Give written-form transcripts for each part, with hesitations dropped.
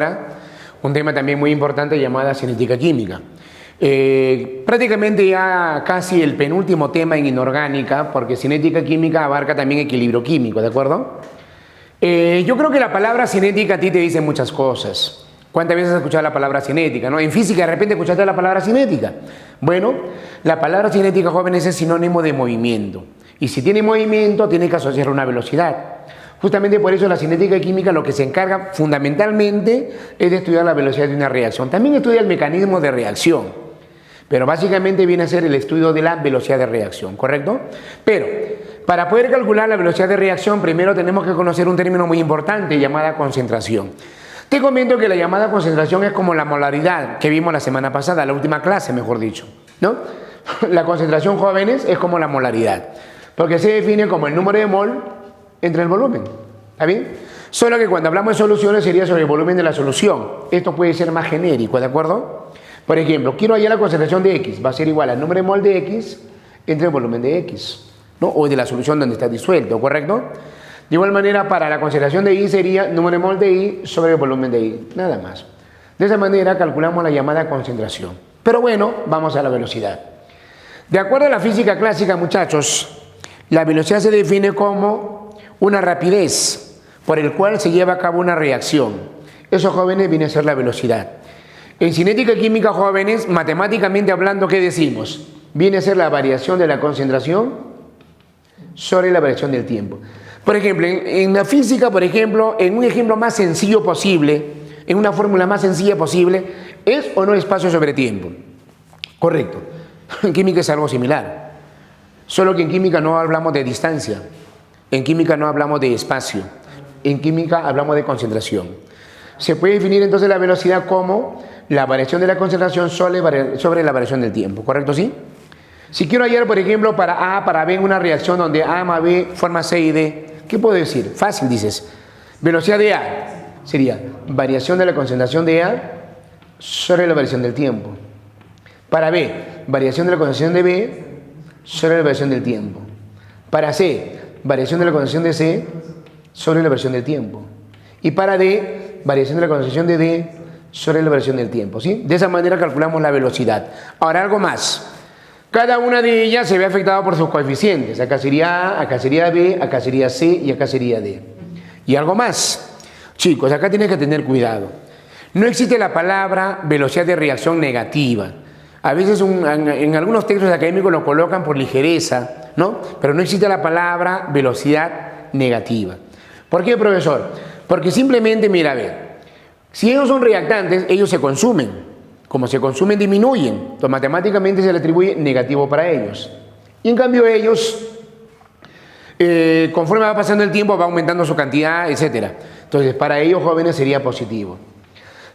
ahora un tema también muy importante llamado cinética química. Prácticamente ya casi el penúltimo tema en inorgánica, porque cinética química abarca también equilibrio químico, ¿de acuerdo? Yo creo que la palabra cinética a ti te dice muchas cosas. ¿Cuántas veces has escuchado la palabra cinética, no? En física de repente escuchaste la palabra cinética. Bueno, la palabra cinética, jóvenes, es sinónimo de movimiento. Y si tiene movimiento, tiene que asociar una velocidad. Justamente por eso la cinética química lo que se encarga fundamentalmente es de estudiar la velocidad de una reacción. También estudia el mecanismo de reacción, pero básicamente viene a ser el estudio de la velocidad de reacción, ¿correcto? Pero para poder calcular la velocidad de reacción, primero tenemos que conocer un término muy importante llamada concentración. Te comento que la llamada concentración es como la molaridad que vimos la semana pasada, la última clase, mejor dicho, ¿no? La concentración, jóvenes, es como la molaridad, porque se define como el número de mol entre el volumen, ¿está bien? Solo que cuando hablamos de soluciones sería sobre el volumen de la solución. Esto puede ser más genérico, ¿de acuerdo? Por ejemplo, quiero hallar la concentración de X, va a ser igual al número de mol de X entre el volumen de X, ¿no? O de la solución donde está disuelto, ¿correcto? De igual manera, para la concentración de I sería número de mol de I sobre el volumen de I, nada más. De esa manera calculamos la llamada concentración. Pero bueno, vamos a la velocidad. De acuerdo a la física clásica, muchachos, la velocidad se define como una rapidez por el cual se lleva a cabo una reacción. Eso, jóvenes, viene a ser la velocidad. En cinética química, jóvenes, matemáticamente hablando, ¿qué decimos? Viene a ser la variación de la concentración sobre la variación del tiempo. Por ejemplo, en la física, por ejemplo, en un ejemplo más sencillo posible, en una fórmula más sencilla posible, ¿es o no espacio sobre tiempo? Correcto. En química es algo similar. Solo que en química no hablamos de distancia. En química no hablamos de espacio. En química hablamos de concentración. Se puede definir entonces la velocidad como la variación de la concentración sobre la variación del tiempo. ¿Correcto? ¿Sí? Si quiero hallar, por ejemplo, para A, para B, en una reacción donde A más B forma C y D, ¿qué puedo decir? Fácil, dices. Velocidad de A sería variación de la concentración de A sobre la variación del tiempo. Para B, variación de la concentración de B sobre la variación del tiempo. Para C, variación de la concentración de C sobre la variación del tiempo. Y para D, variación de la concentración de D sobre la variación del tiempo, ¿sí? De esa manera calculamos la velocidad. Ahora, algo más. Cada una de ellas se ve afectada por sus coeficientes. Acá sería A, acá sería B, acá sería C y acá sería D. Y algo más. Chicos, acá tienes que tener cuidado. No existe la palabra velocidad de reacción negativa. A veces en algunos textos académicos lo colocan por ligereza, ¿no? Pero no existe la palabra velocidad negativa. ¿Por qué, profesor? Porque simplemente, mira, a ver, si ellos son reactantes, ellos se consumen. Como se consumen, disminuyen. Entonces, matemáticamente se le atribuye negativo para ellos. Y en cambio ellos, conforme va pasando el tiempo, va aumentando su cantidad, etc. Entonces, para ellos, jóvenes, sería positivo.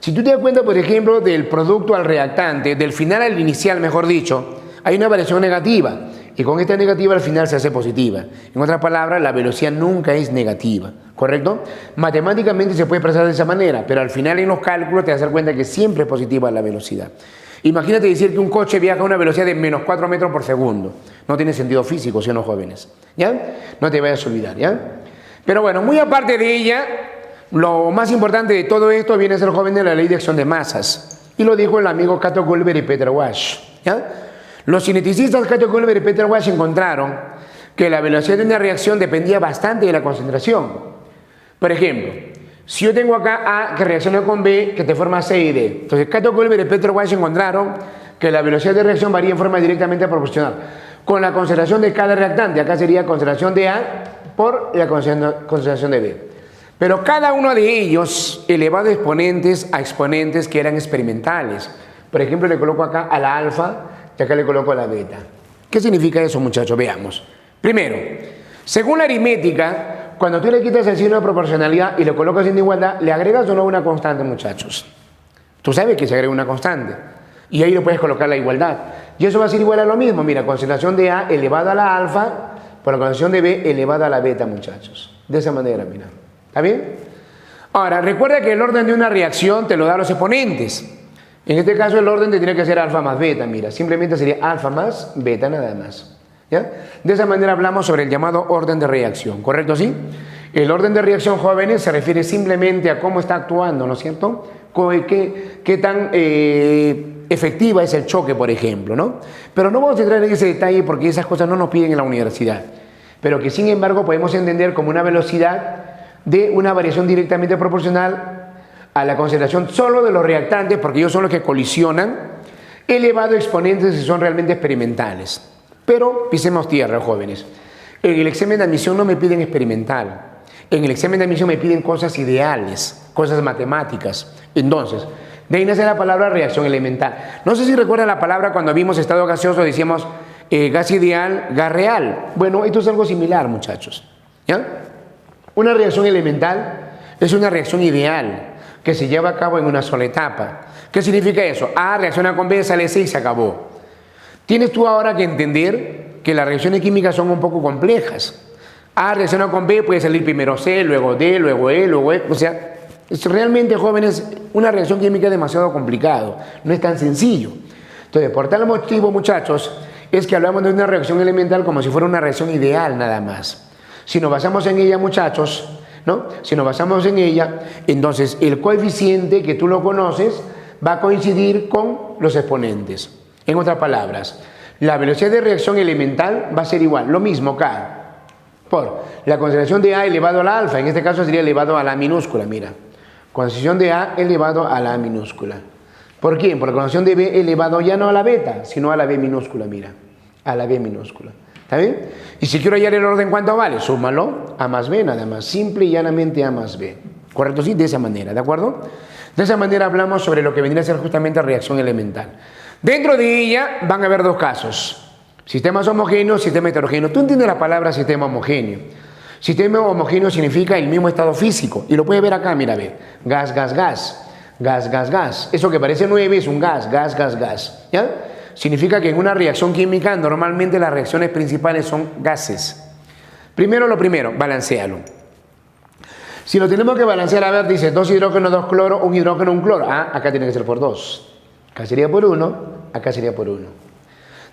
Si tú te das cuenta, por ejemplo, del producto al reactante, del final al inicial, mejor dicho, hay una variación negativa. Y con esta negativa al final se hace positiva. En otras palabras, la velocidad nunca es negativa, ¿correcto? Matemáticamente se puede expresar de esa manera, pero al final en los cálculos te vas a dar cuenta que siempre es positiva la velocidad. Imagínate decir que un coche viaja a una velocidad de menos 4 metros por segundo. No tiene sentido físico, ¿sí o no, jóvenes? ¿Ya? No te vayas a olvidar, ¿ya? Pero bueno, muy aparte de ella, lo más importante de todo esto viene a ser, jóvenes, la ley de acción de masas. Y lo dijo el amigo Cato Culver y Peter Wash, ¿ya? Los cineticistas Cato Culver y Peter Wash encontraron que la velocidad de una reacción dependía bastante de la concentración. Por ejemplo, si yo tengo acá A que reacciona con B, que te forma C y D. Entonces, Cato Culver y Peter Wash encontraron que la velocidad de reacción varía en forma directamente proporcional con la concentración de cada reactante. Acá sería concentración de A por la concentración de B. Pero cada uno de ellos elevado exponentes a exponentes que eran experimentales. Por ejemplo, le coloco acá a la alfa y acá le coloco a la beta. ¿Qué significa eso, muchachos? Veamos. Primero, según la aritmética, cuando tú le quitas el signo de proporcionalidad y lo colocas en igualdad, le agregas o no una constante, muchachos. Tú sabes que se agrega una constante. Y ahí le puedes colocar la igualdad. Y eso va a ser igual a lo mismo. Mira, concentración de A elevado a la alfa por la concentración de B elevado a la beta, muchachos. De esa manera, mira. ¿Está bien? Ahora, recuerda que el orden de una reacción te lo da los exponentes. En este caso el orden tendría que ser alfa más beta, mira. Simplemente sería alfa más beta nada más. ¿Ya? De esa manera hablamos sobre el llamado orden de reacción, ¿correcto? ¿Sí? El orden de reacción, jóvenes, se refiere simplemente a cómo está actuando, ¿no es cierto? ¿Qué tan efectiva es el choque, por ejemplo, ¿no? Pero no vamos a entrar en ese detalle porque esas cosas no nos piden en la universidad. Pero que sin embargo podemos entender como una velocidad de una variación directamente proporcional a la concentración solo de los reactantes, porque ellos son los que colisionan, elevado a exponentes que son realmente experimentales. Pero pisemos tierra, jóvenes. En el examen de admisión no me piden experimental. En el examen de admisión me piden cosas ideales, cosas matemáticas. Entonces, de ahí nace la palabra reacción elemental. No sé si recuerdan la palabra cuando vimos estado gaseoso, decíamos gas ideal, gas real. Bueno, esto es algo similar, muchachos. ¿Ya? Una reacción elemental es una reacción ideal que se lleva a cabo en una sola etapa. ¿Qué significa eso? A reacciona con B, sale C y se acabó. Tienes tú ahora que entender que las reacciones químicas son un poco complejas. A reacciona con B, puede salir primero C, luego D, luego E, luego E. O sea, realmente, jóvenes, una reacción química es demasiado complicado. No es tan sencillo. Entonces, por tal motivo, muchachos, es que hablamos de una reacción elemental como si fuera una reacción ideal nada más. Si nos basamos en ella, muchachos, ¿no? Si nos basamos en ella, entonces el coeficiente que tú lo conoces va a coincidir con los exponentes. En otras palabras, la velocidad de reacción elemental va a ser igual, lo mismo K, por la concentración de A elevado a la alfa, en este caso sería elevado a la minúscula, mira. Concentración de A elevado a la minúscula. ¿Por quién? Por la concentración de B elevado ya no a la beta, sino a la B minúscula, mira. A la B minúscula. ¿Está bien? Y si quiero hallar el orden, ¿cuánto vale? Súmalo, A más B nada más, simple y llanamente A más B. ¿Correcto? Sí, de esa manera, ¿de acuerdo? De esa manera hablamos sobre lo que vendría a ser justamente reacción elemental. Dentro de ella van a haber dos casos. Sistemas homogéneos, sistema heterogéneo. Tú entiendes la palabra sistema homogéneo. Sistema homogéneo significa el mismo estado físico. Y lo puedes ver acá, mira, ve. Gas, gas, gas. Gas, gas, gas. Eso que parece 9 es un gas, gas, gas, gas. ¿Ya? Significa que en una reacción química normalmente las reacciones principales son gases. Primero lo primero, balancealo. Si lo tenemos que balancear, a ver, dice 2 hidrógenos, 2 cloro, 1 hidrógeno, 1 cloro. Ah, acá tiene que ser por 2. Acá sería por 1, acá sería por 1. De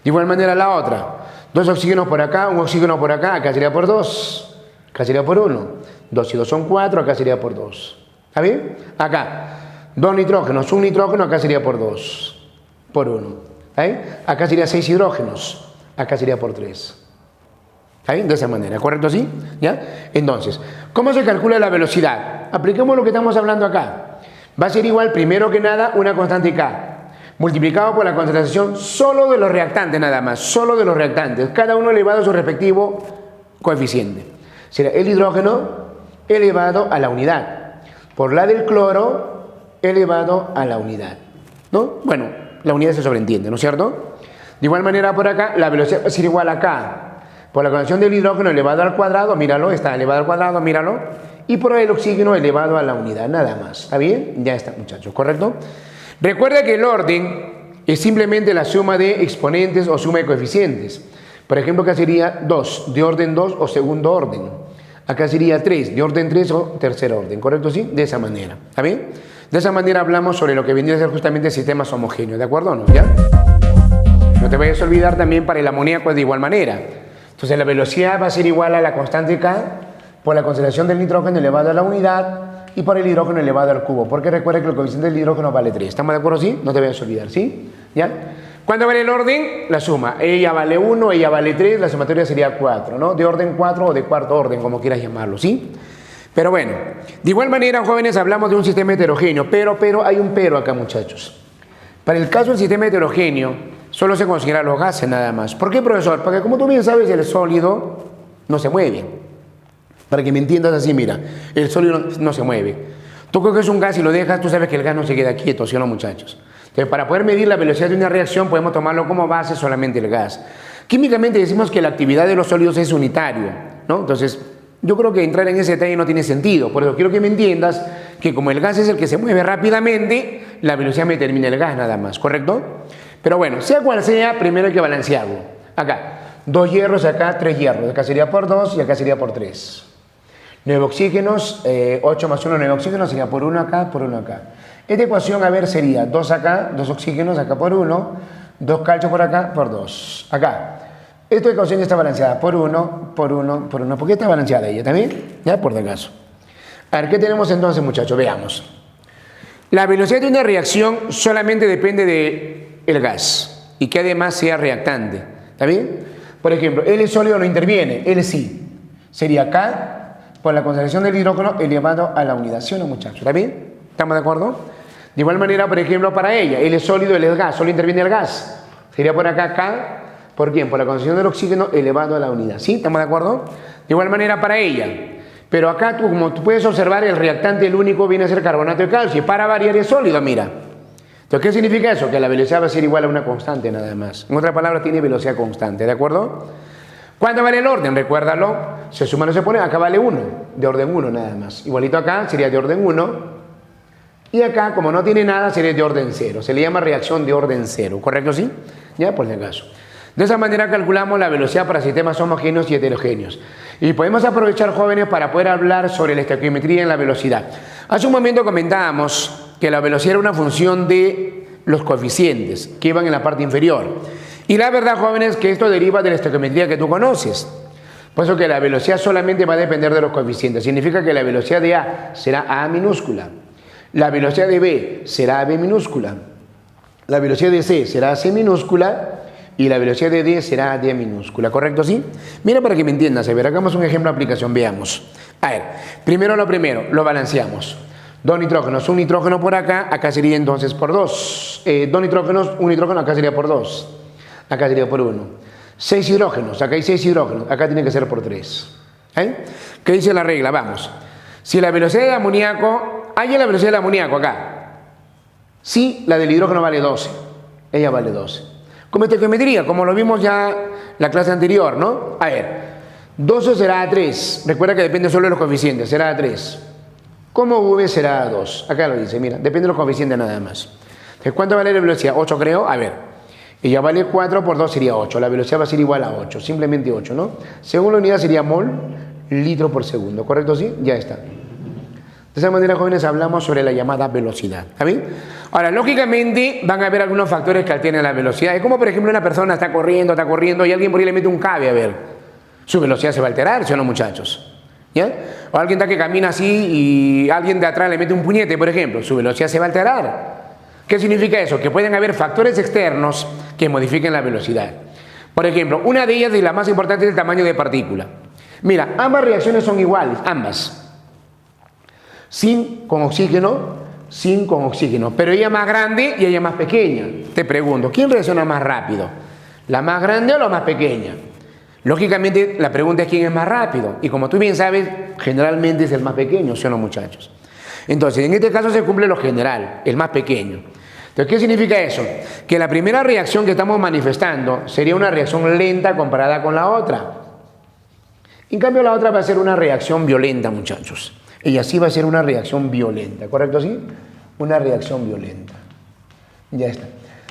igual manera la otra. 2 oxígenos por acá, 1 oxígeno por acá sería por 2. Acá sería por 1. 2 y 2 son 4, acá sería por 2. ¿Está bien? Acá. 2 nitrógenos, 1 nitrógeno, acá sería por 2. Por 1. ¿Está bien? Acá sería 6 hidrógenos, acá sería por 3. ¿Está bien? De esa manera, ¿correcto así? ¿Ya? Entonces, ¿cómo se calcula la velocidad? Apliquemos lo que estamos hablando acá. Va a ser igual, primero que nada, una constante K, multiplicado por la concentración solo de los reactantes nada más, solo de los reactantes, cada uno elevado a su respectivo coeficiente. Será el hidrógeno elevado a la unidad, por la del cloro elevado a la unidad, ¿no? Bueno, la unidad se sobreentiende, ¿no es cierto? De igual manera por acá, la velocidad va a ser igual a K, por la concentración del hidrógeno elevado al cuadrado, míralo, está elevado al cuadrado, míralo, y por el oxígeno elevado a la unidad, nada más. ¿Está bien? Ya está, muchachos, ¿correcto? Recuerda que el orden es simplemente la suma de exponentes o suma de coeficientes. Por ejemplo, acá sería 2, de orden 2 o segundo orden. Acá sería 3, de orden 3 o tercer orden, ¿correcto? Sí, de esa manera. ¿Está bien? De esa manera hablamos sobre lo que vendría a ser justamente sistemas homogéneos, ¿de acuerdo o no? ¿Ya? No te vayas a olvidar también para el amoníaco es de igual manera. Entonces la velocidad va a ser igual a la constante K por la concentración del nitrógeno elevado a la unidad y por el hidrógeno elevado al cubo, porque recuerda que el coeficiente del hidrógeno vale 3. ¿Estamos de acuerdo? ¿Sí? No te vayas a olvidar, ¿sí? ¿Ya? ¿Cuánto vale el orden? La suma. Ella vale 1, ella vale 3, la sumatoria sería 4, ¿no? De orden 4 o de cuarto orden, como quieras llamarlo, ¿sí? Pero bueno, de igual manera, jóvenes, hablamos de un sistema heterogéneo, pero hay un pero acá, muchachos. Para el caso del sistema heterogéneo, solo se consideran los gases nada más. ¿Por qué, profesor? Porque como tú bien sabes, el sólido no se mueve. Para que me entiendas así, mira, el sólido no se mueve. Tú coges un gas y lo dejas, tú sabes que el gas no se queda quieto, ¿sí o no, muchachos? Entonces, para poder medir la velocidad de una reacción, podemos tomarlo como base solamente el gas. Químicamente decimos que la actividad de los sólidos es unitario, ¿no? Entonces, yo creo que entrar en ese detalle no tiene sentido. Por eso quiero que me entiendas que como el gas es el que se mueve rápidamente, la velocidad me determina el gas nada más, ¿correcto? Pero bueno, sea cual sea, primero hay que balancearlo. Acá, 2 hierros, acá 3 hierros. Acá sería por 2 y acá sería por 3. 9 oxígenos, 8 más 1, 9 oxígenos, sería por 1 acá, por 1 acá. Esta ecuación, a ver, sería 2 acá, 2 oxígenos, acá por 1, 2 calcio por acá, por 2. Acá, Esta ecuación está balanceada por 1, por 1, por 1. ¿Por qué está balanceada ella también? Ya, por si acaso. A ver, ¿qué tenemos entonces, muchachos? Veamos. La velocidad de una reacción solamente depende del gas y que además sea reactante. ¿Está bien? Por ejemplo, L sólido no interviene, L sí. Sería K por la concentración del hidrógeno elevado a la unidad. ¿Sí o no, muchachos? ¿Está bien? ¿Estamos de acuerdo? De igual manera, por ejemplo, para ella, L sólido, L es gas, solo interviene el gas. Sería por acá K, ¿por quién? Por la concentración del oxígeno elevado a la unidad. ¿Sí? ¿Estamos de acuerdo? De igual manera para ella. Pero acá, como tú puedes observar, el reactante, el único, viene a ser carbonato de calcio. Para variar es sólido, mira. Entonces, ¿qué significa eso? Que la velocidad va a ser igual a una constante nada más. En otras palabras, tiene velocidad constante, ¿de acuerdo? ¿Cuánto vale el orden? Recuérdalo. Se suma, no se pone. Acá vale 1, de orden 1 nada más. Igualito acá, sería de orden 1. Y acá, como no tiene nada, sería de orden 0. Se le llama reacción de orden 0, ¿correcto? ¿Sí? Ya, por si acaso. De esa manera calculamos la velocidad para sistemas homogéneos y heterogéneos. Y podemos aprovechar, jóvenes, para poder hablar sobre la estequiometría en la velocidad. Hace un momento comentábamos que la velocidad era una función de los coeficientes que iban en la parte inferior. Y la verdad, jóvenes, que esto deriva de la estequiometría que tú conoces. Por eso que la velocidad solamente va a depender de los coeficientes. Significa que la velocidad de A será A minúscula. La velocidad de B será B minúscula. La velocidad de C será C minúscula. Y la velocidad de D será D minúscula, ¿correcto? ¿Sí? Mira para que me entiendas, a ver, hagamos un ejemplo de aplicación, veamos. A ver, primero, lo balanceamos. 2 nitrógenos, un nitrógeno por acá sería entonces por 2. 2 nitrógenos, un nitrógeno, acá sería por 2. Acá sería por 1. 6 hidrógenos, acá hay 6 hidrógenos, acá tiene que ser por 3. ¿Qué dice la regla? Vamos. Si la velocidad del amoníaco, hay la velocidad del amoníaco acá. Sí, la del hidrógeno vale 12. Ella vale 12. Como estequiometría, como lo vimos ya la clase anterior, ¿no? A ver, 12 será A3. Recuerda que depende solo de los coeficientes, será A3. Como V será A2. Acá lo dice, mira, depende de los coeficientes nada más. Entonces, ¿cuánto vale la velocidad? 8 creo. A ver, ella vale 4 por 2 sería 8. La velocidad va a ser igual a 8, simplemente 8, ¿no? Según la unidad sería mol, litro por segundo, ¿correcto? ¿Sí? Ya está. De esa manera, jóvenes, hablamos sobre la llamada velocidad. ¿Está bien? Ahora, lógicamente, van a haber algunos factores que alteren la velocidad. Es como, por ejemplo, una persona está corriendo y alguien por ahí le mete un cabe, a ver. Su velocidad se va a alterar, ¿sí o no, muchachos? ¿Ya? O alguien está que camina así y alguien de atrás le mete un puñete, por ejemplo. Su velocidad se va a alterar. ¿Qué significa eso? Que pueden haber factores externos que modifiquen la velocidad. Por ejemplo, una de ellas y la más importante es el tamaño de partícula. Mira, ambas reacciones son iguales, ambas. Sin con oxígeno, pero ella más grande y ella más pequeña. Te pregunto, ¿quién reacciona más rápido? ¿La más grande o la más pequeña? Lógicamente la pregunta es quién es más rápido. Y como tú bien sabes, generalmente es el más pequeño, ¿sí o no, muchachos? Entonces, en este caso se cumple lo general, el más pequeño. Entonces, ¿qué significa eso? Que la primera reacción que estamos manifestando sería una reacción lenta comparada con la otra. En cambio, la otra va a ser una reacción violenta, muchachos. Ella sí va a ser una reacción violenta, ¿correcto? ¿Sí? Una reacción violenta. Ya está.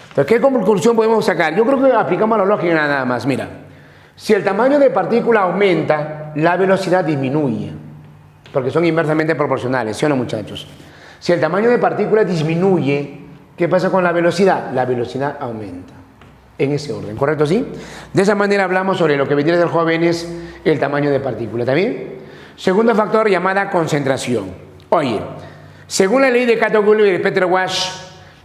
Entonces, ¿qué conclusión podemos sacar? Yo creo que aplicamos la lógica nada más. Mira, si el tamaño de partícula aumenta, la velocidad disminuye, porque son inversamente proporcionales, ¿sí o no, muchachos? Si el tamaño de partícula disminuye, ¿qué pasa con la velocidad? La velocidad aumenta. En ese orden, ¿correcto? ¿Sí? De esa manera hablamos sobre lo que vendría del jóvenes, el tamaño de partícula, ¿está bien? Segundo factor, llamada concentración. Oye, según la ley de Kato-Gulley y de Peter-Wash,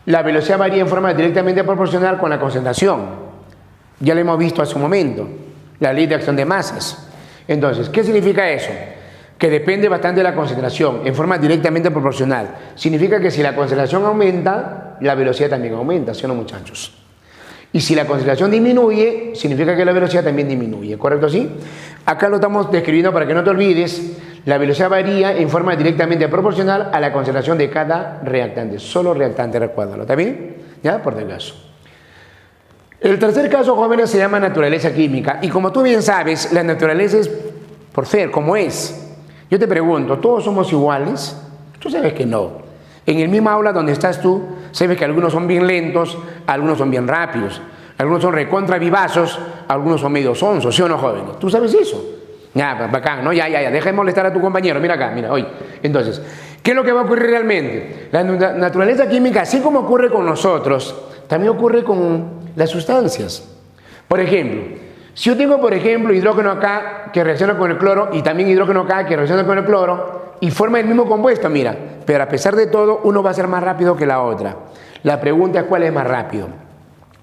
la velocidad varía en forma directamente proporcional con la concentración. Ya lo hemos visto hace un momento, la ley de acción de masas. Entonces, ¿qué significa eso? Que depende bastante de la concentración, en forma directamente proporcional. Significa que si la concentración aumenta, la velocidad también aumenta, ¿sí o no, muchachos? Y si la concentración disminuye, significa que la velocidad también disminuye, ¿correcto? ¿Sí? Acá lo estamos describiendo para que no te olvides. La velocidad varía en forma directamente proporcional a la concentración de cada reactante. Solo reactante, recuérdalo, ¿está bien? ¿Ya? Por si acaso. El tercer caso, jóvenes, se llama naturaleza química. Y como tú bien sabes, la naturaleza es por ser, como es. Yo te pregunto, ¿todos somos iguales? Tú sabes que no. En el mismo aula donde estás tú, sabes que algunos son bien lentos, algunos son bien rápidos, algunos son recontra vivazos, algunos son medio sonsos, ¿sí o no, jóvenes? ¿Tú sabes eso? Ya, bacán, ¿no? Ya, deja de molestar a tu compañero, mira acá, mira, oye. Entonces, ¿qué es lo que va a ocurrir realmente? La naturaleza química, así como ocurre con nosotros, también ocurre con las sustancias. Por ejemplo, Si yo tengo, por ejemplo, hidrógeno K que reacciona con el cloro y también hidrógeno K que reacciona con el cloro y forma el mismo compuesto, mira, pero a pesar de todo, uno va a ser más rápido que la otra. La pregunta es cuál es más rápido.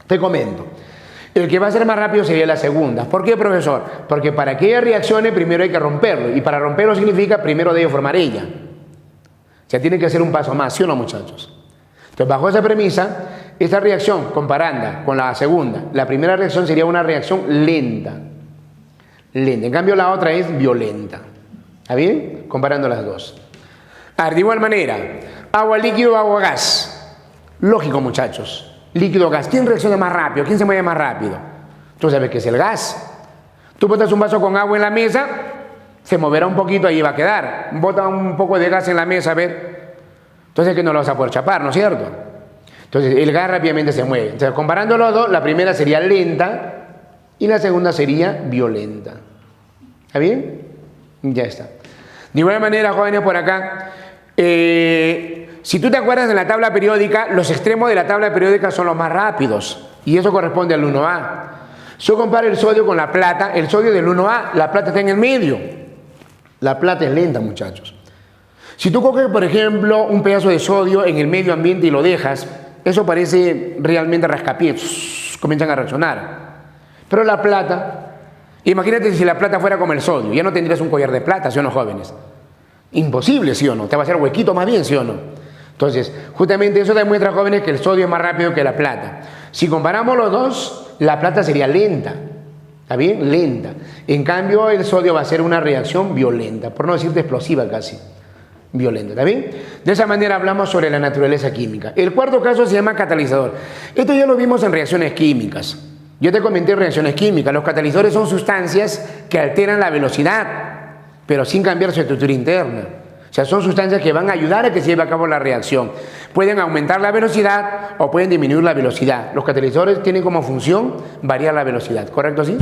Te comento. El que va a ser más rápido sería la segunda. ¿Por qué, profesor? Porque para que ella reaccione primero hay que romperlo. Y para romperlo significa primero debe formar ella. O sea, tiene que hacer un paso más, ¿sí o no, muchachos? Entonces, bajo esa premisa, esta reacción, comparanda con la segunda, la primera reacción sería una reacción lenta. Lenta. En cambio, la otra es violenta. ¿Está bien? Comparando las dos. A ver, de igual manera, agua líquido, agua gas. Lógico, muchachos. Líquido, gas. ¿Quién reacciona más rápido? ¿Quién se mueve más rápido? Tú sabes que es el gas. Tú botas un vaso con agua en la mesa, se moverá un poquito, ahí va a quedar. Bota un poco de gas en la mesa, a ver. Entonces que no lo vas a poder chapar, ¿no es cierto? Entonces el gas rápidamente se mueve. Entonces, comparando los dos, la primera sería lenta y la segunda sería violenta. ¿Está bien? Ya está. De igual manera, jóvenes, por acá, si tú te acuerdas de la tabla periódica, los extremos de la tabla periódica son los más rápidos y eso corresponde al 1A. Si yo comparo el sodio con la plata, el sodio del 1A, la plata está en el medio. La plata es lenta, muchachos. Si tú coges, por ejemplo, un pedazo de sodio en el medio ambiente y lo dejas, eso parece realmente rascapiés, comienzan a reaccionar. Pero la plata, imagínate si la plata fuera como el sodio, ya no tendrías un collar de plata, ¿sí o no, jóvenes? Imposible, ¿sí o no? Te va a hacer huequito más bien, ¿sí o no? Entonces, justamente eso demuestra, jóvenes, que el sodio es más rápido que la plata. Si comparamos los dos, la plata sería lenta. ¿Está bien? Lenta. En cambio, el sodio va a ser una reacción violenta, por no decirte explosiva casi. Violenta, ¿está bien? De esa manera hablamos sobre la naturaleza química. El cuarto caso se llama catalizador. Esto ya lo vimos en reacciones químicas. Yo te comenté reacciones químicas. Los catalizadores son sustancias que alteran la velocidad, pero sin cambiar su estructura interna. O sea, son sustancias que van a ayudar a que se lleve a cabo la reacción. Pueden aumentar la velocidad o pueden disminuir la velocidad. Los catalizadores tienen como función variar la velocidad, ¿correcto? ¿Sí?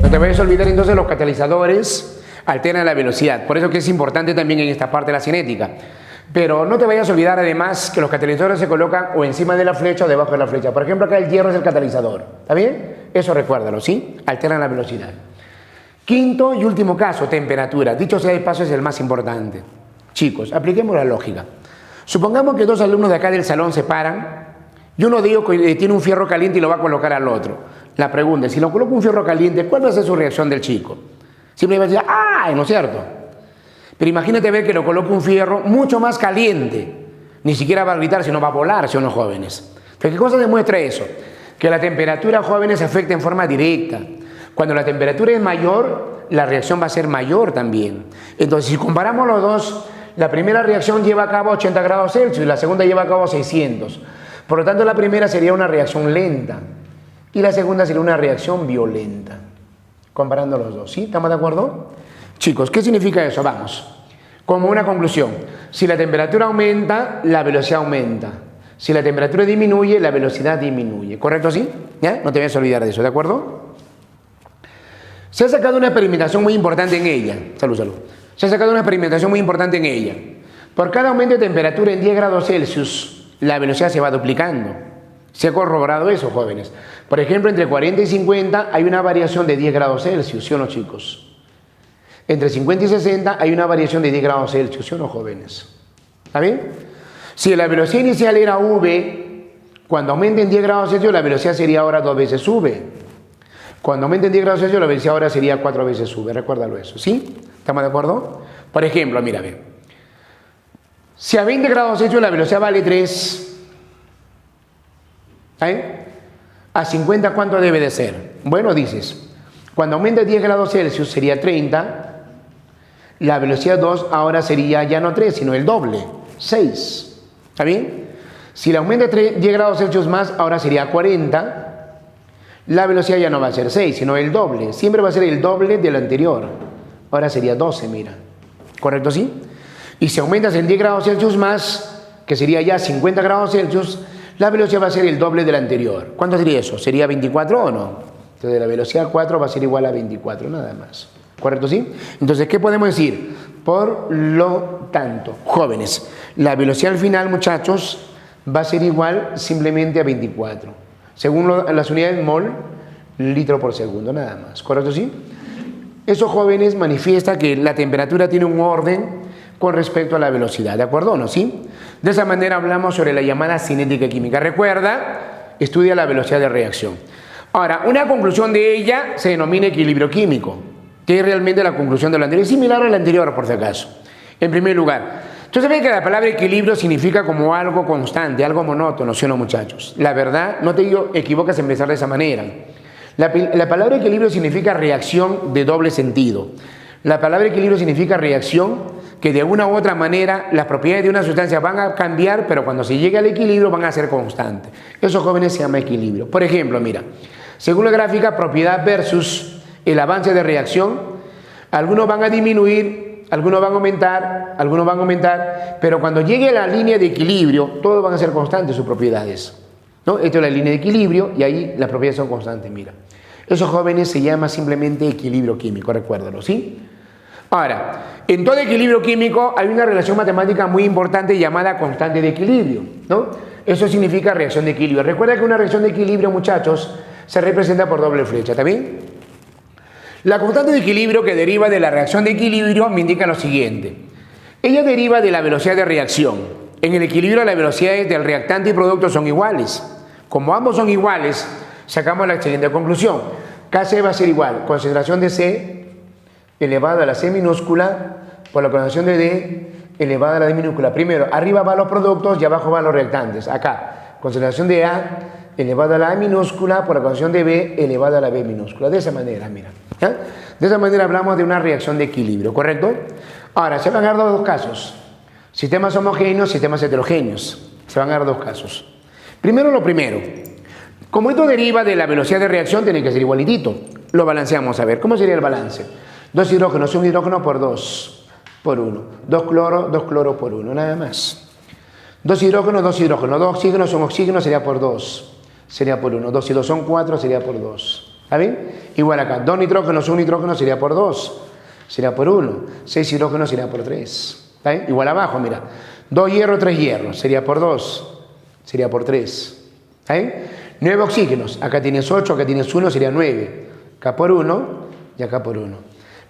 No te vayas a olvidar entonces, los catalizadores alteran la velocidad. Por eso que es importante también en esta parte de la cinética. Pero no te vayas a olvidar además que los catalizadores se colocan o encima de la flecha o debajo de la flecha. Por ejemplo, acá el hierro es el catalizador. ¿Está bien? Eso recuérdalo, ¿sí? Alteran la velocidad. Quinto y último caso, temperatura. Dicho sea de paso, es el más importante. Chicos, apliquemos la lógica. Supongamos que dos alumnos de acá del salón se paran y uno de ellos tiene un fierro caliente y lo va a colocar al otro. La pregunta es, si lo coloca un fierro caliente, ¿cuál va a ser su reacción del chico? Siempre va a decir, ¡ay! ¿No es cierto? Pero imagínate ver que lo coloca un fierro mucho más caliente. Ni siquiera va a gritar, sino va a volar, si unos jóvenes. ¿Pero qué cosa demuestra eso? Que la temperatura, jóvenes, afecta en forma directa. Cuando la temperatura es mayor, la reacción va a ser mayor también. Entonces, si comparamos los dos, la primera reacción lleva a cabo 80 grados Celsius y la segunda lleva a cabo 600. Por lo tanto, la primera sería una reacción lenta y la segunda sería una reacción violenta. Comparando los dos, ¿sí? ¿Estamos de acuerdo? Chicos, ¿qué significa eso? Vamos. Como una conclusión. Si la temperatura aumenta, la velocidad aumenta. Si la temperatura disminuye, la velocidad disminuye. ¿Correcto, sí? ¿Ya? No te vayas a olvidar de eso, ¿de acuerdo? Se ha sacado una experimentación muy importante en ella. Salud, salud. Se ha sacado una experimentación muy importante en ella. Por cada aumento de temperatura en 10 grados Celsius, la velocidad se va duplicando. Se ha corroborado eso, jóvenes. Por ejemplo, entre 40 y 50 hay una variación de 10 grados Celsius, ¿sí o no, chicos? Entre 50 y 60 hay una variación de 10 grados Celsius, ¿sí o no, jóvenes? ¿Está bien? Si la velocidad inicial era v, cuando aumenta en 10 grados Celsius, la velocidad sería ahora 2 veces v. Cuando aumenta en 10 grados Celsius, la velocidad ahora sería 4 veces v. Recuérdalo eso, ¿sí? ¿Estamos de acuerdo? Por ejemplo, mira, ve. Si a 20 grados Celsius la velocidad vale 3, a 50, ¿cuánto debe de ser? Bueno, dices, cuando aumenta 10 grados Celsius sería 30, la velocidad 2 ahora sería ya no 3, sino el doble, 6. ¿Está bien? Si le aumenta 10 grados Celsius más, ahora sería 40, la velocidad ya no va a ser 6, sino el doble. Siempre va a ser el doble del anterior. Ahora sería 12, mira. ¿Correcto, sí? Y si aumentas en 10 grados Celsius más, que sería ya 50 grados Celsius, la velocidad va a ser el doble del anterior. ¿Cuánto sería eso? ¿Sería 24 o no? Entonces la velocidad 4 va a ser igual a 24, nada más. ¿Correcto, sí? Entonces, ¿qué podemos decir? Por lo tanto, jóvenes, la velocidad al final, muchachos, va a ser igual simplemente a 24. Según las unidades mol, litros por segundo, nada más. ¿Correcto, sí? Eso, jóvenes, manifiesta que la temperatura tiene un orden con respecto a la velocidad, ¿de acuerdo o no? ¿Sí? De esa manera hablamos sobre la llamada cinética química. Recuerda, estudia la velocidad de reacción. Ahora, una conclusión de ella se denomina equilibrio químico, que es realmente la conclusión de lo anterior. Es similar a la anterior, por si acaso. En primer lugar, tú sabes que la palabra equilibrio significa como algo constante, algo monótono, ¿sí o no, muchachos? La verdad, no te digo equivocas en pensar de esa manera. La palabra equilibrio significa reacción de doble sentido. La palabra equilibrio significa reacción que de una u otra manera las propiedades de una sustancia van a cambiar, pero cuando se llegue al equilibrio van a ser constantes. Eso, jóvenes, se llama equilibrio. Por ejemplo, mira, según la gráfica, propiedad versus el avance de reacción, algunos van a disminuir, algunos van a aumentar, pero cuando llegue a la línea de equilibrio, todos van a ser constantes sus propiedades, ¿no? Esto es la línea de equilibrio y ahí las propiedades son constantes, mira. Eso, jóvenes, se llama simplemente equilibrio químico, recuérdalo, ¿sí? Ahora, en todo equilibrio químico hay una relación matemática muy importante llamada constante de equilibrio, ¿no? Eso significa reacción de equilibrio. Recuerda que una reacción de equilibrio, muchachos, se representa por doble flecha, ¿está bien? La constante de equilibrio que deriva de la reacción de equilibrio me indica lo siguiente. Ella deriva de la velocidad de reacción. En el equilibrio las velocidades del reactante y producto son iguales. Como ambos son iguales, sacamos la siguiente conclusión. Kc va a ser igual, concentración de C elevado a la C minúscula por la concentración de D elevado a la D minúscula. Primero, arriba van los productos y abajo van los reactantes. Acá, concentración de A elevado a la A minúscula por la concentración de B elevado a la B minúscula. De esa manera, mira. ¿Ya? De esa manera hablamos de una reacción de equilibrio, ¿correcto? Ahora, se van a dar dos casos. Sistemas homogéneos, sistemas heterogéneos. Se van a dar dos casos. Primero lo primero. Como esto deriva de la velocidad de reacción, tiene que ser igualitito. Lo balanceamos a ver. ¿Cómo sería el balance? Dos hidrógenos, un hidrógeno por 2 por 1. Dos cloro por 1, nada más. Dos hidrógenos, dos oxígenos, un oxígeno sería por 2, sería por 1. 2 y 2 son 4, sería por 2. ¿Está bien? Igual acá, dos nitrógenos, un nitrógeno sería por 2, sería por 1. 6 hidrógenos sería por 3. ¿Está bien? Igual abajo, mira. 2 hierros, 3 hierros, sería por 2, sería por 3. ¿Está bien? 9 oxígenos, acá tienes 8, acá tienes 1, sería 9. Acá por 1 y acá por 1.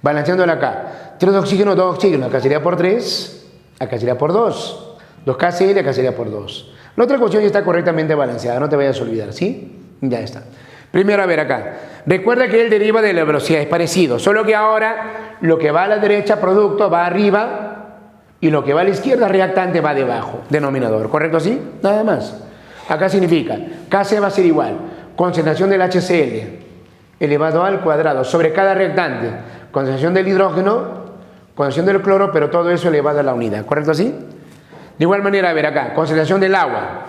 Balanceándola acá. 3 oxígenos, 2 oxígenos, acá sería por 3, acá sería por 2. 2 KCl, acá sería por 2. La otra ecuación ya está correctamente balanceada, no te vayas a olvidar, ¿sí? Ya está. Primero, a ver acá. Recuerda que él deriva de la velocidad, es parecido, solo que ahora lo que va a la derecha, producto, va arriba, y lo que va a la izquierda, reactante, va debajo, denominador, ¿correcto así? Nada más. Acá significa, Kc va a ser igual, concentración del HCl elevado al cuadrado sobre cada reactante, concentración del hidrógeno, concentración del cloro, pero todo eso elevado a la unidad, ¿correcto así? De igual manera, a ver acá, concentración del agua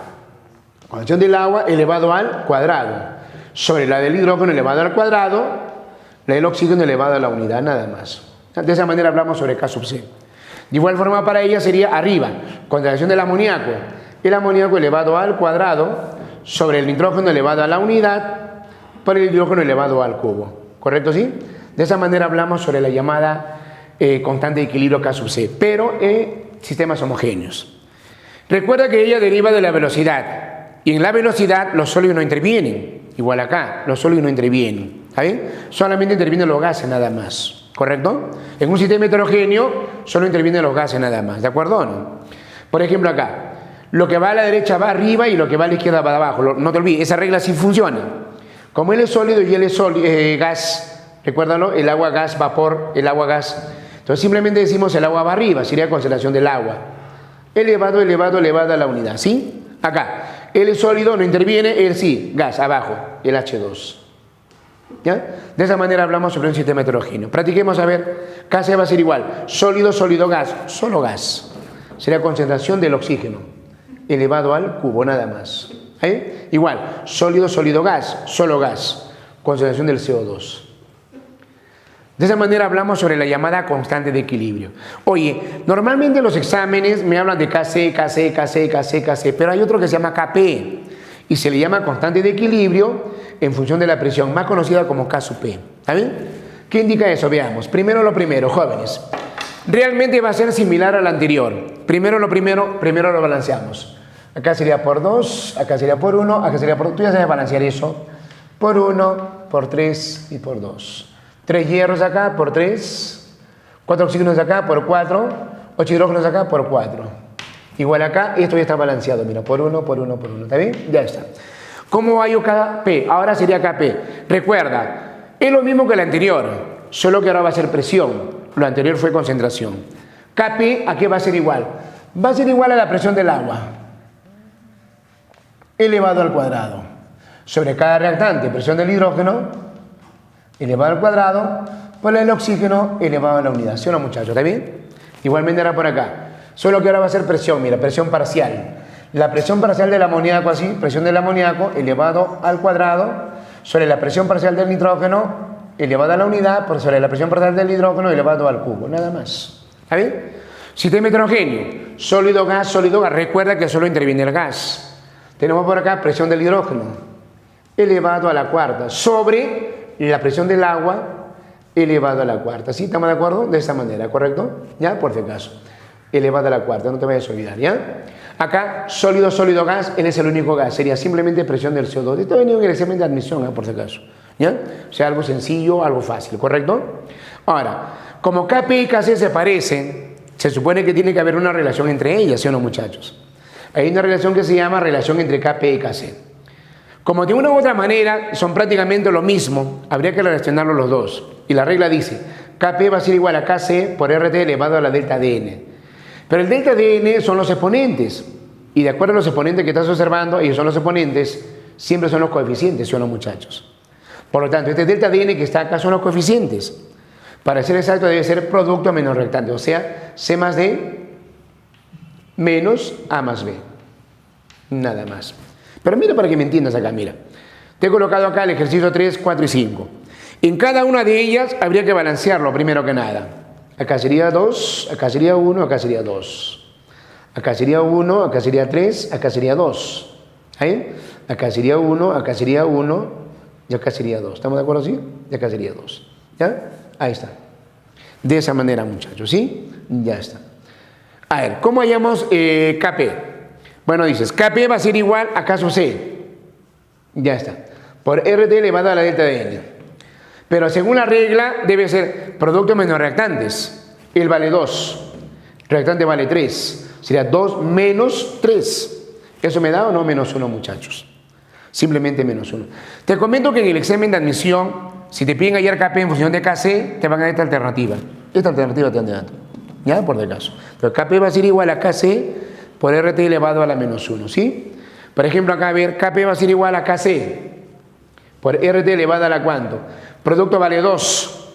elevado al cuadrado, sobre la del hidrógeno elevado al cuadrado, la del oxígeno elevado a la unidad, nada más. De esa manera hablamos sobre K sub C. De igual forma para ella sería arriba, concentración del amoníaco, el amoníaco elevado al cuadrado, sobre el nitrógeno elevado a la unidad, por el hidrógeno elevado al cubo, ¿correcto sí? De esa manera hablamos sobre la llamada constante de equilibrio K sub C, pero en sistemas homogéneos. Recuerda que ella deriva de la velocidad, y en la velocidad los sólidos no intervienen, igual acá, los sólidos no intervienen, ¿está bien? Solamente intervienen los gases nada más, ¿correcto? En un sistema heterogéneo solo intervienen los gases nada más, ¿de acuerdo o no? Por ejemplo acá, lo que va a la derecha va arriba y lo que va a la izquierda va abajo, no te olvides, esa regla sí funciona. Como él es sólido y él es gas, recuérdalo, el agua, gas, vapor, el agua, gas. Entonces simplemente decimos el agua va arriba, sería concentración del agua. Elevado a la unidad, ¿sí? Acá, él es sólido, no interviene, él sí, gas, abajo, el H2. ¿Ya? De esa manera hablamos sobre un sistema heterogéneo. Practiquemos a ver, Kc va a ser igual, sólido, gas, solo gas. Sería concentración del oxígeno, elevado al cubo, nada más. Igual, sólido, gas, solo gas, concentración del CO2. De esa manera hablamos sobre la llamada constante de equilibrio. Oye, normalmente en los exámenes me hablan de Kc, pero hay otro que se llama Kp y se le llama constante de equilibrio en función de la presión, más conocida como K sub P. ¿Está bien? ¿Qué indica eso? Veamos. Primero lo primero, jóvenes. Realmente va a ser similar al anterior. Primero lo balanceamos. Acá sería por 2, acá sería por 1, acá sería por 2. Tú ya sabes balancear eso. por 1, por 3 y por 2. 3 hierros acá por 3, 4 oxígenos acá por 4, 8 hidrógenos acá por 4. Igual acá, esto ya está balanceado, mira, por 1, por 1, por 1, ¿está bien? Ya está. ¿Cómo va yo Kp? Ahora sería Kp. Recuerda, es lo mismo que el anterior, solo que ahora va a ser presión. Lo anterior fue concentración. Kp, ¿a qué va a ser igual? Va a ser igual a la presión del agua, elevado al cuadrado. Sobre cada reactante, presión del hidrógeno, elevado al cuadrado, por el oxígeno, elevado a la unidad. ¿Sí o no, muchachos? ¿Está bien? Igualmente era por acá. Solo que ahora va a ser presión, mira, presión parcial. La presión parcial del amoníaco así, presión del amoníaco elevado al cuadrado, sobre la presión parcial del nitrógeno, elevado a la unidad, por sobre la presión parcial del hidrógeno, elevado al cubo. Nada más. ¿Está bien? Sistema heterogéneo, sólido, gas, recuerda que solo interviene el gas. Tenemos por acá presión del hidrógeno, elevado a la cuarta, sobre la presión del agua, elevado a la cuarta. ¿Sí? ¿Estamos de acuerdo? De esa manera, ¿correcto? ¿Ya? Por si acaso. Elevado a la cuarta, no te vayas a olvidar, ¿ya? Acá, sólido, gas, él es el único gas, sería simplemente presión del CO2. Esto ha venido en el examen de admisión, por si acaso, ¿ya? O sea, algo sencillo, algo fácil, ¿correcto? Ahora, como Kp y Kc se parecen, se supone que tiene que haber una relación entre ellas, ¿sí o no, muchachos? Hay una relación que se llama relación entre Kp y Kc. Como de una u otra manera son prácticamente lo mismo, habría que relacionarlos los dos. Y la regla dice, Kp va a ser igual a Kc por RT elevado a la delta Dn. Pero el delta Dn son los exponentes. Y de acuerdo a los exponentes que estás observando, ellos son los exponentes, siempre son los coeficientes, ¿sí o no, muchachos? Por lo tanto, este delta Dn que está acá son los coeficientes. Para ser exacto debe ser producto menos reactante, o sea, C más D menos A más B. Nada más. Pero mira para que me entiendas acá, mira. Te he colocado acá el ejercicio 3, 4 y 5. En cada una de ellas habría que balancearlo primero que nada. Acá sería 2, acá sería 1, acá sería 2. Acá sería 1, acá sería 3, acá sería 2. ¿Ahí? Acá sería 1, acá sería 1 y acá sería 2. ¿Estamos de acuerdo así? Y acá sería 2. ¿Ya? Ahí está. De esa manera, muchachos, ¿sí? Ya está. A ver, ¿cómo hallamos Kp? Bueno, dices, Kp va a ser igual a K sub C. Ya está. Por RT elevado a la delta Dn. Pero según la regla, debe ser producto menos reactantes. Él vale 2. Reactante vale 3. Sería 2 menos 3. ¿Eso me da o no menos 1, muchachos? Simplemente menos 1. Te comento que en el examen de admisión, si te piden hallar Kp en función de Kc, te van a dar esta alternativa. Esta alternativa te han dado. ¿Ya? Por de caso. Pero Kp va a ser igual a Kc por RT elevado a la menos 1. ¿Sí? Por ejemplo, acá a ver, Kp va a ser igual a Kc por RT elevado a la ¿cuánto? Producto vale 2.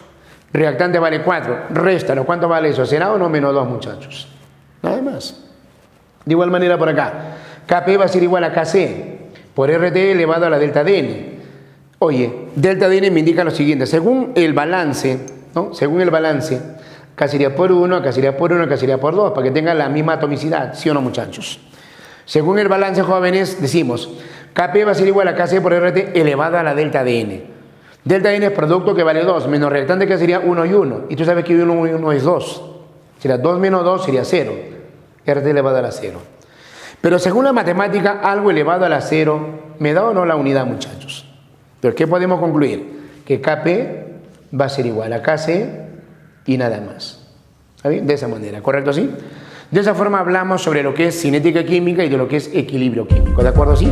Reactante vale 4. Réstalo. ¿Cuánto vale eso? ¿Será o no menos 2, muchachos? Nada más. De igual manera por acá. Kp va a ser igual a Kc por RT elevado a la delta Dn. Oye, delta Dn me indica lo siguiente. Según el balance, ¿no? Según el balance, acá sería por 1, acá sería por 1, acá sería por 2, para que tengan la misma atomicidad, ¿sí o no, muchachos? Según el balance, jóvenes, decimos, Kp va a ser igual a Kc por RT elevado a la delta Dn. Delta Dn es producto que vale 2, menos reactante que sería 1 y 1. Y tú sabes que 1 y 1 es 2. Sería 2 menos 2 sería 0. RT elevado a la 0. Pero según la matemática, algo elevado a la 0, ¿me da o no la unidad, muchachos? Pero ¿qué podemos concluir? Que Kp va a ser igual a Kc y nada más. ¿Está bien? De esa manera, ¿correcto? ¿Sí? De esa forma hablamos sobre lo que es cinética química y de lo que es equilibrio químico. ¿De acuerdo? ¿Sí?